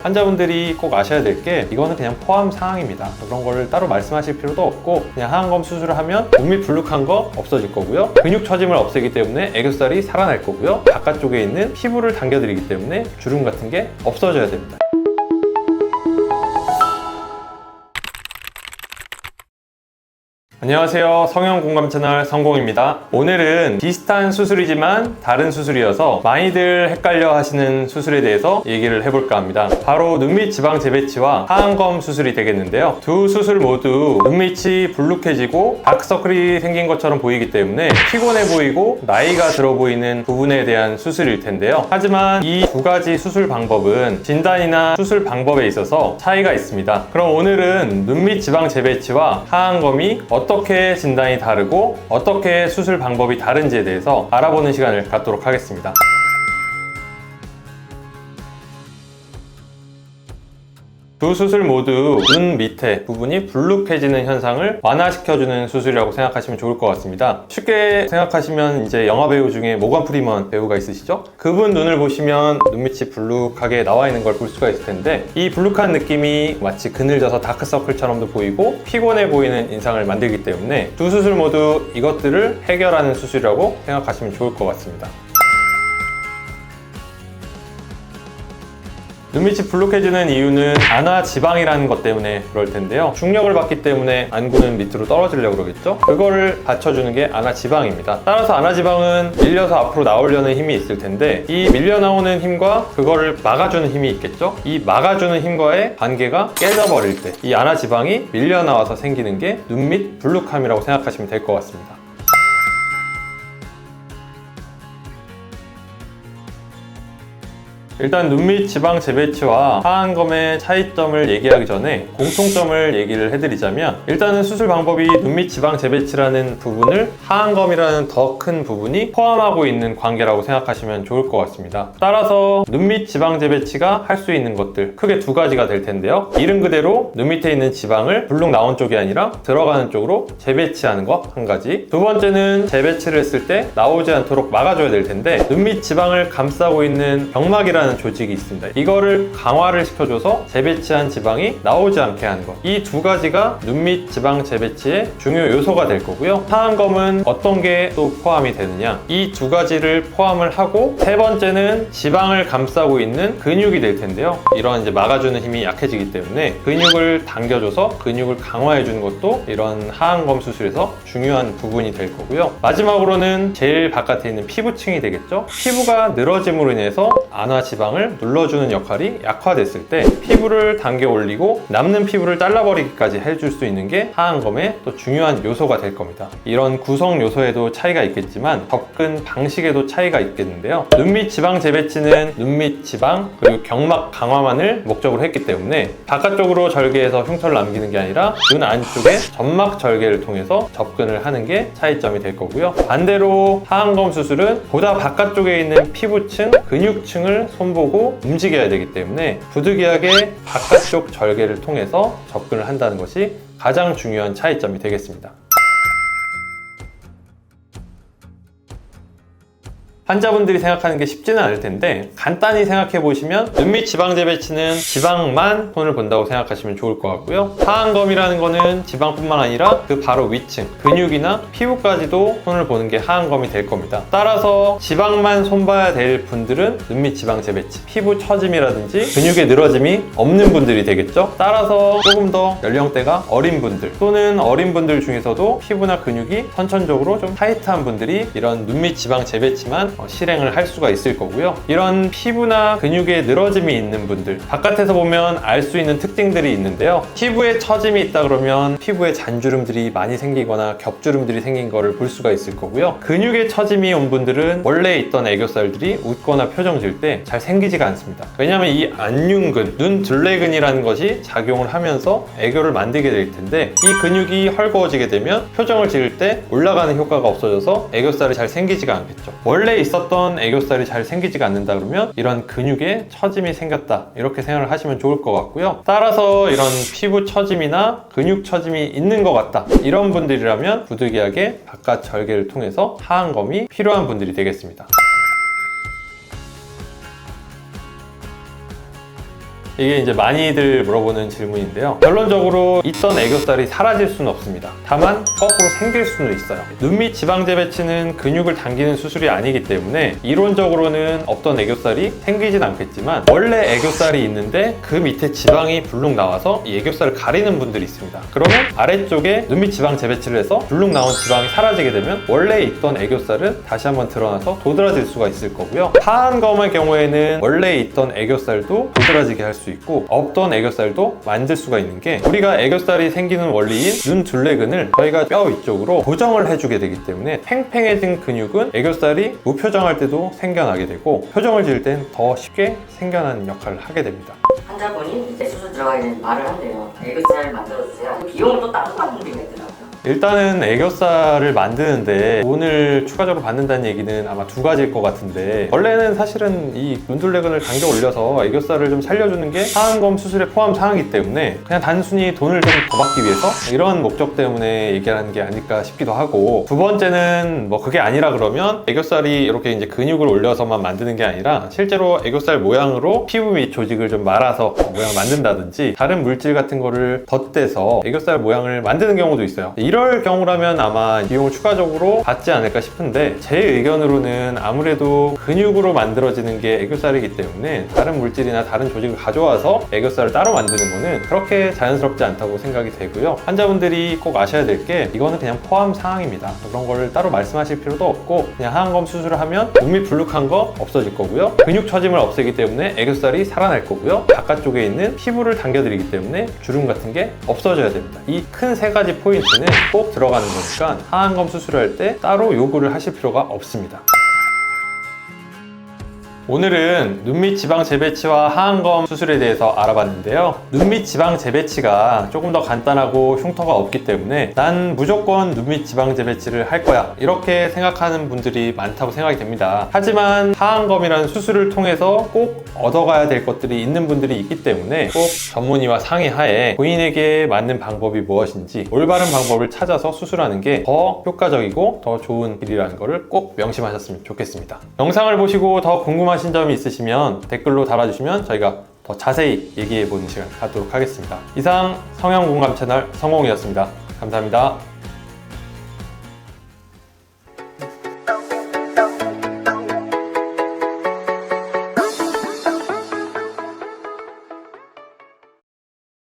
환자분들이 꼭 아셔야 될 게 이거는 그냥 포함 사항입니다. 그런 거를 따로 말씀하실 필요도 없고 그냥 하안검 수술을 하면 눈밑 불룩한 거 없어질 거고요. 근육 처짐을 없애기 때문에 애교살이 살아날 거고요. 바깥쪽에 있는 피부를 당겨드리기 때문에 주름 같은 게 없어져야 됩니다. 안녕하세요. 성형공감 채널 성공입니다. 오늘은 비슷한 수술이지만 다른 수술이어서 많이들 헷갈려 하시는 수술에 대해서 얘기를 해볼까 합니다. 바로 눈밑 지방 재배치와 하안검 수술이 되겠는데요. 두 수술 모두 눈밑이 불룩해지고 다크서클이 생긴 것처럼 보이기 때문에 피곤해 보이고 나이가 들어 보이는 부분에 대한 수술일 텐데요. 하지만 이 두 가지 수술 방법은 진단이나 수술 방법에 있어서 차이가 있습니다. 그럼 오늘은 눈밑 지방 재배치와 하안검이 어떻게 진단이 다르고 어떻게 수술 방법이 다른지에 대해서 알아보는 시간을 갖도록 하겠습니다. 두 수술 모두 눈 밑에 부분이 불룩해지는 현상을 완화시켜주는 수술이라고 생각하시면 좋을 것 같습니다. 쉽게 생각하시면 이제 영화배우 중에 모건 프리먼 배우가 있으시죠? 그분 눈을 보시면 눈밑이 불룩하게 나와 있는 걸 볼 수가 있을 텐데 이 불룩한 느낌이 마치 그늘져서 다크서클처럼도 보이고 피곤해 보이는 인상을 만들기 때문에 두 수술 모두 이것들을 해결하는 수술이라고 생각하시면 좋을 것 같습니다. 눈밑이 불룩해지는 이유는 안화 지방이라는 것 때문에 그럴 텐데요. 중력을 받기 때문에 안구는 밑으로 떨어지려고 그러겠죠? 그거를 받쳐주는 게 안화 지방입니다. 따라서 안화 지방은 밀려서 앞으로 나오려는 힘이 있을 텐데 이 밀려 나오는 힘과 그거를 막아주는 힘이 있겠죠? 이 막아주는 힘과의 관계가 깨져버릴 때 이 안화 지방이 밀려 나와서 생기는 게 눈밑 불룩함이라고 생각하시면 될 것 같습니다. 일단 눈밑 지방 재배치와 하안검의 차이점을 얘기하기 전에 공통점을 얘기를 해드리자면 일단은 수술 방법이 눈밑 지방 재배치라는 부분을 하안검이라는 더 큰 부분이 포함하고 있는 관계라고 생각하시면 좋을 것 같습니다. 따라서 눈밑 지방 재배치가 할 수 있는 것들 크게 두 가지가 될 텐데요. 이름 그대로 눈 밑에 있는 지방을 불룩 나온 쪽이 아니라 들어가는 쪽으로 재배치하는 거 한 가지. 두 번째는 재배치를 했을 때 나오지 않도록 막아줘야 될 텐데 눈밑 지방을 감싸고 있는 병막이라는 조직이 있습니다. 이거를 강화를 시켜줘서 재배치한 지방이 나오지 않게 하는 것. 이 두 가지가 눈밑 지방 재배치의 중요 요소가 될 거고요. 하안검은 어떤 게 또 포함이 되느냐? 이 두 가지를 포함을 하고 세 번째는 지방을 감싸고 있는 근육이 될 텐데요. 이런 이제 막아주는 힘이 약해지기 때문에 근육을 당겨줘서 근육을 강화해주는 것도 이런 하안검 수술에서 중요한 부분이 될 거고요. 마지막으로는 제일 바깥에 있는 피부층이 되겠죠. 피부가 늘어짐으로 인해서 안화 지방을 눌러주는 역할이 약화됐을 때 피부를 당겨 올리고 남는 피부를 잘라버리기까지 해줄 수 있는 게 하안검의 또 중요한 요소가 될 겁니다. 이런 구성 요소에도 차이가 있겠지만 접근 방식에도 차이가 있겠는데요. 눈밑 지방 재배치는 눈밑 지방 그리고 경막 강화만을 목적으로 했기 때문에 바깥쪽으로 절개해서 흉터를 남기는 게 아니라 눈 안쪽에 점막 절개를 통해서 접근을 하는 게 차이점이 될 거고요. 반대로 하안검 수술은 보다 바깥쪽에 있는 피부층, 근육층을 손보고 움직여야 되기 때문에 부득이하게 바깥쪽 절개를 통해서 접근을 한다는 것이 가장 중요한 차이점이 되겠습니다. 환자분들이 생각하는 게 쉽지는 않을 텐데 간단히 생각해 보시면 눈밑 지방 재배치는 지방만 손을 본다고 생각하시면 좋을 것 같고요. 하안검이라는 거는 지방뿐만 아니라 그 바로 위층 근육이나 피부까지도 손을 보는 게 하안검이 될 겁니다. 따라서 지방만 손봐야 될 분들은 눈밑 지방 재배치, 피부 처짐이라든지 근육의 늘어짐이 없는 분들이 되겠죠. 따라서 조금 더 연령대가 어린 분들 또는 어린 분들 중에서도 피부나 근육이 선천적으로 좀 타이트한 분들이 이런 눈밑 지방 재배치만 실행을 할 수가 있을 거고요. 이런 피부나 근육에 늘어짐이 있는 분들 바깥에서 보면 알 수 있는 특징들이 있는데요. 피부에 처짐이 있다 그러면 피부에 잔주름들이 많이 생기거나 겹주름들이 생긴 거를 볼 수가 있을 거고요. 근육에 처짐이 온 분들은 원래 있던 애교살들이 웃거나 표정 지을 때 잘 생기지가 않습니다. 왜냐하면 이 안윤근, 눈 둘레근이라는 것이 작용을 하면서 애교를 만들게 될 텐데 이 근육이 헐거워지게 되면 표정을 지을 때 올라가는 효과가 없어져서 애교살이 잘 생기지가 않겠죠. 원래 있었던 애교살이 잘 생기지가 않는다 그러면 이런 근육에 처짐이 생겼다 이렇게 생각을 하시면 좋을 것 같고요. 따라서 이런 피부 처짐이나 근육 처짐이 있는 것 같다 이런 분들이라면 부득이하게 바깥 절개를 통해서 하안검이 필요한 분들이 되겠습니다. 이게 이제 많이들 물어보는 질문인데요. 결론적으로 있던 애교살이 사라질 수는 없습니다. 다만 거꾸로 생길 수는 있어요. 눈밑 지방 재배치는 근육을 당기는 수술이 아니기 때문에 이론적으로는 없던 애교살이 생기진 않겠지만 원래 애교살이 있는데 그 밑에 지방이 불룩 나와서 이 애교살을 가리는 분들이 있습니다. 그러면 아래쪽에 눈밑 지방 재배치를 해서 불룩 나온 지방이 사라지게 되면 원래 있던 애교살은 다시 한번 드러나서 도드라질 수가 있을 거고요. 하안검의 경우에는 원래 있던 애교살도 도드라지게 할 수 있고 없던 애교살도 만들 수가 있는 게 우리가 애교살이 생기는 원리인 눈 둘레근을 저희가 뼈 위쪽으로 고정을 해주게 되기 때문에 팽팽해진 근육은 애교살이 무표정할 때도 생겨나게 되고 표정을 지을 땐 더 쉽게 생겨나는 역할을 하게 됩니다. 환자분이 이제 수술 들어가기 전에 말을 한대요. 애교살 만들어주세요. 비용을 또 따로 받는 게 있더라고요. 일단은 애교살을 만드는데 돈을 추가적으로 받는다는 얘기는 아마 두 가지일 것 같은데 원래는 사실은 이 눈둘레근을 당겨 올려서 애교살을 좀 살려주는 게 하안검 수술의 포함 사항이기 때문에 그냥 단순히 돈을 좀 더 받기 위해서 이런 목적 때문에 얘기하는 게 아닐까 싶기도 하고 두 번째는 뭐 그게 아니라 그러면 애교살이 이렇게 이제 근육을 올려서만 만드는 게 아니라 실제로 애교살 모양으로 피부 및 조직을 좀 말아서 모양을 만든다든지 다른 물질 같은 거를 덧대서 애교살 모양을 만드는 경우도 있어요. 이럴 경우라면 아마 비용을 추가적으로 받지 않을까 싶은데 제 의견으로는 아무래도 근육으로 만들어지는 게 애교살이기 때문에 다른 물질이나 다른 조직을 가져와서 애교살을 따로 만드는 거는 그렇게 자연스럽지 않다고 생각이 되고요. 환자분들이 꼭 아셔야 될 게 이거는 그냥 포함 사항입니다. 그런 거를 따로 말씀하실 필요도 없고 그냥 하안검 수술을 하면 눈밑 불룩한 거 없어질 거고요. 근육 처짐을 없애기 때문에 애교살이 살아날 거고요. 바깥쪽에 있는 피부를 당겨드리기 때문에 주름 같은 게 없어져야 됩니다. 이 큰 세 가지 포인트는 꼭 들어가는 거니까 하안검 수술을 할 때 따로 요구를 하실 필요가 없습니다. 오늘은 눈밑 지방 재배치와 하안검 수술에 대해서 알아봤는데요. 눈밑 지방 재배치가 조금 더 간단하고 흉터가 없기 때문에 난 무조건 눈밑 지방 재배치를 할 거야 이렇게 생각하는 분들이 많다고 생각이 됩니다. 하지만 하안검이라는 수술을 통해서 꼭 얻어가야 될 것들이 있는 분들이 있기 때문에 꼭 전문의와 상의하에 본인에게 맞는 방법이 무엇인지 올바른 방법을 찾아서 수술하는 게 더 효과적이고 더 좋은 길이라는 것을 꼭 명심하셨으면 좋겠습니다. 영상을 보시고 더 궁금하신 점이 있으시면 댓글로 달아주시면 저희가 더 자세히 얘기해보는 시간 갖도록 하겠습니다. 이상 성형공감 채널 성공이었습니다. 감사합니다.